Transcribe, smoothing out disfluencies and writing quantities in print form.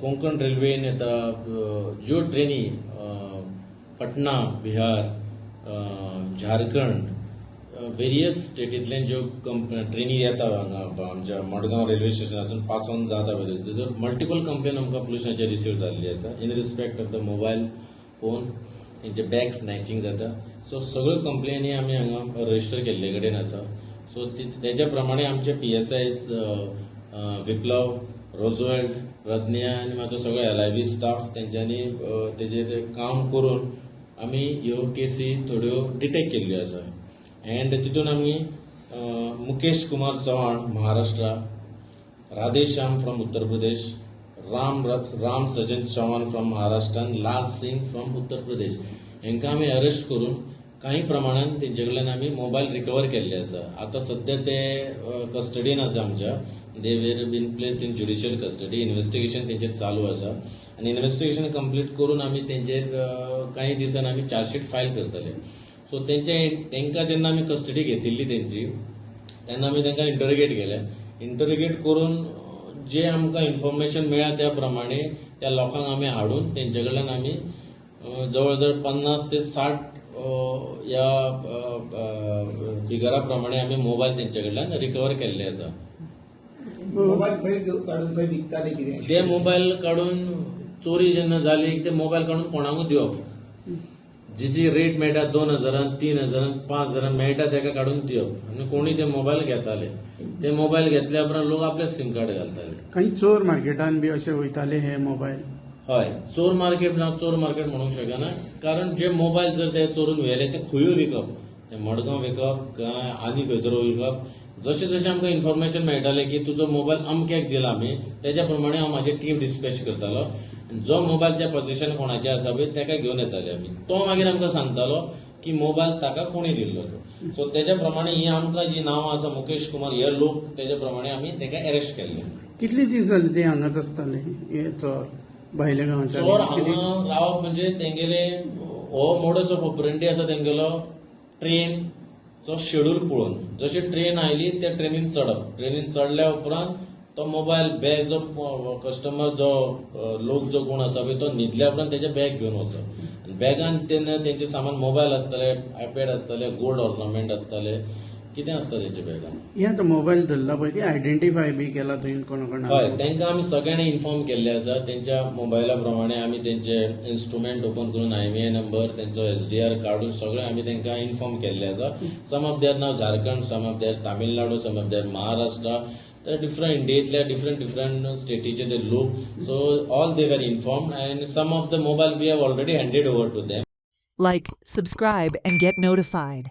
कोंकण रेल्वेन आता ज्यो ट्रेनी पटना बिहार झारखंड वेरियस स्टेटींतल्यान ज्यो ट्रेनी येता हांगा आमच्या मडगांव रेल्वे स्टेशनासून पास ऑन जाता पळय ताजो मल्टिपल कंप्लेन आमकां पोलिसांचे रिसीव जाल्ली आसा in respect of the mobile phone तेंचे बॅग स्नॅचिंग जाता सो सगळ्यो कंप्लेनी आमी हांगा रजिस्टर केल्ले कडेन आसा सो तेज्या प्रमाणे आमचे PSIs विप्लव रोजवेल्ड प्रज्ञा आनी म्हाजो सगळो LIV स्टाफ तेंच्यांनी तेजेर काम करून आमी ह्यो केसी थोड्यो डिटेक्ट केल्ल्यो आसा एंड तितून आमी Mukesh Kumar Chavan Maharashtra Radheshyam from Uttar Pradesh Ram Sajjan Chavan from Maharashtra आनी लाल सिंग फ्रॉम उत्तर प्रदेश हांकां आमी अरेस्ट करून काही प्रमाणात तेंचे कडल्यान आमी मोबायल रिकवर केल्ले आसा आता सध्या ते कस्टडीन आसा आमच्या they were been placed in judicial custody investigation तेंचेर चालू आसा आनी इन्व्हेस्टिगेशन कंप्लीट करून आमी तेंचेर काही दिसान आमी चार्जशीट फायल करतले सो तेंकां जेन्ना आमी कस्टडी घेतिल्ली तेंची तेन्ना आमी तेंकां इंटरोगेट केले इंटरोगेट करून जे आमकां इन्फॉर्मेशन मेळ्ळा त्या प्रमाणे त्या लोकांक आमी हाडून तेंचे कडल्यान आमी जवळ जवळ 50 ते 60 या फिगरा प्रमाणे आमी मोबायल तेंचे कडल्यान रिकवर केल्ले आसा ते मोबायल काडून चोरी जेन्ना जाली ते मोबायल काडून कोणाकूय दिवप जी रेट मेळटा 2000 3000 5000 मेळटा तेका काडून दिवप आनी कोणी ते मोबायल घेताले ते मोबायल घेतल्या उपरांत लोक आपले सिम कार्ड घालताले काही चोर मार्केटान बी असे वयताले हे मोबायल हय चोर मार्केट म्हणूंक शकना कारण जे मोबायल जर ते चोरून व्हेले ते खंयूय विकप ते मडगांव विकप काय आनी खंयसर विकप जशें जशें आमकां इन्फॉर्मेशन मेळटालें की तुजो मोबायल अमक्याक दिला आमी तेज्या प्रमाणे हांव म्हाजी टीम डिस्पॅच करतालो जो मोबायलच्या पोझिशन कोणाचे आसा पळय तेका घेवन येताले आमी तो मागीर आमकां सांगतालो की मोबायल ताका कोणी दिल्लो तो सो तेज्या प्रमाणे ही आमकां जी नांवां आसा मुकेश कुमार हे लोक तेज्या प्रमाणे आमी तेका अरेस्ट केल्ले कितले दीस जाले ते हांगाच आसताले हे चोर भायल्या गांवच्या चोर हांगा रावप म्हणजे तेंगेले हो मोडस ऑफ ऑपरेंडी आसा तेंगेलो ट्रेनचो शेड्यूल पळोवन जशी ट्रेन आयली त्या ट्रेनीन चडप ट्रेनीन चडल्या उपरांत तो मोबायल बॅग जो कस्टमर जो लोक जो कोण आसा पळय तो न्हिदल्या उपरांत तेजे बॅग घेवन वचप बॅगान तेन्ना तेंचे सामान मोबायल आसताले आयपॅड आसताले गोल्ड ऑर्नामेंट आसताले कितें आसता तेंचे बॅगान हे आतां मोबायल धरला पळय ती आयडेंटिफाय बी केला तुवें कोणाकडे हय तेंकां आमी सगळ्यांनी इन्फॉर्म केल्ले आसा तेंच्या मोबायला प्रमाणे आमी तेंचे इन्स्ट्रुमेंट ओपन करून IMEI नंबर तेंचो SDR काडून सगळें आमी तेंकां इन्फॉर्म केल्ले आसा सम ऑफ देर नाव Jharkhand some of their Tamil Nadu some of their Maharashtra different इंडियेतल्या डिफरंट स्टेटीचे ते लोक so all they were informed and some of the mobile we have already handed over to them Like, subscribe, and get notified.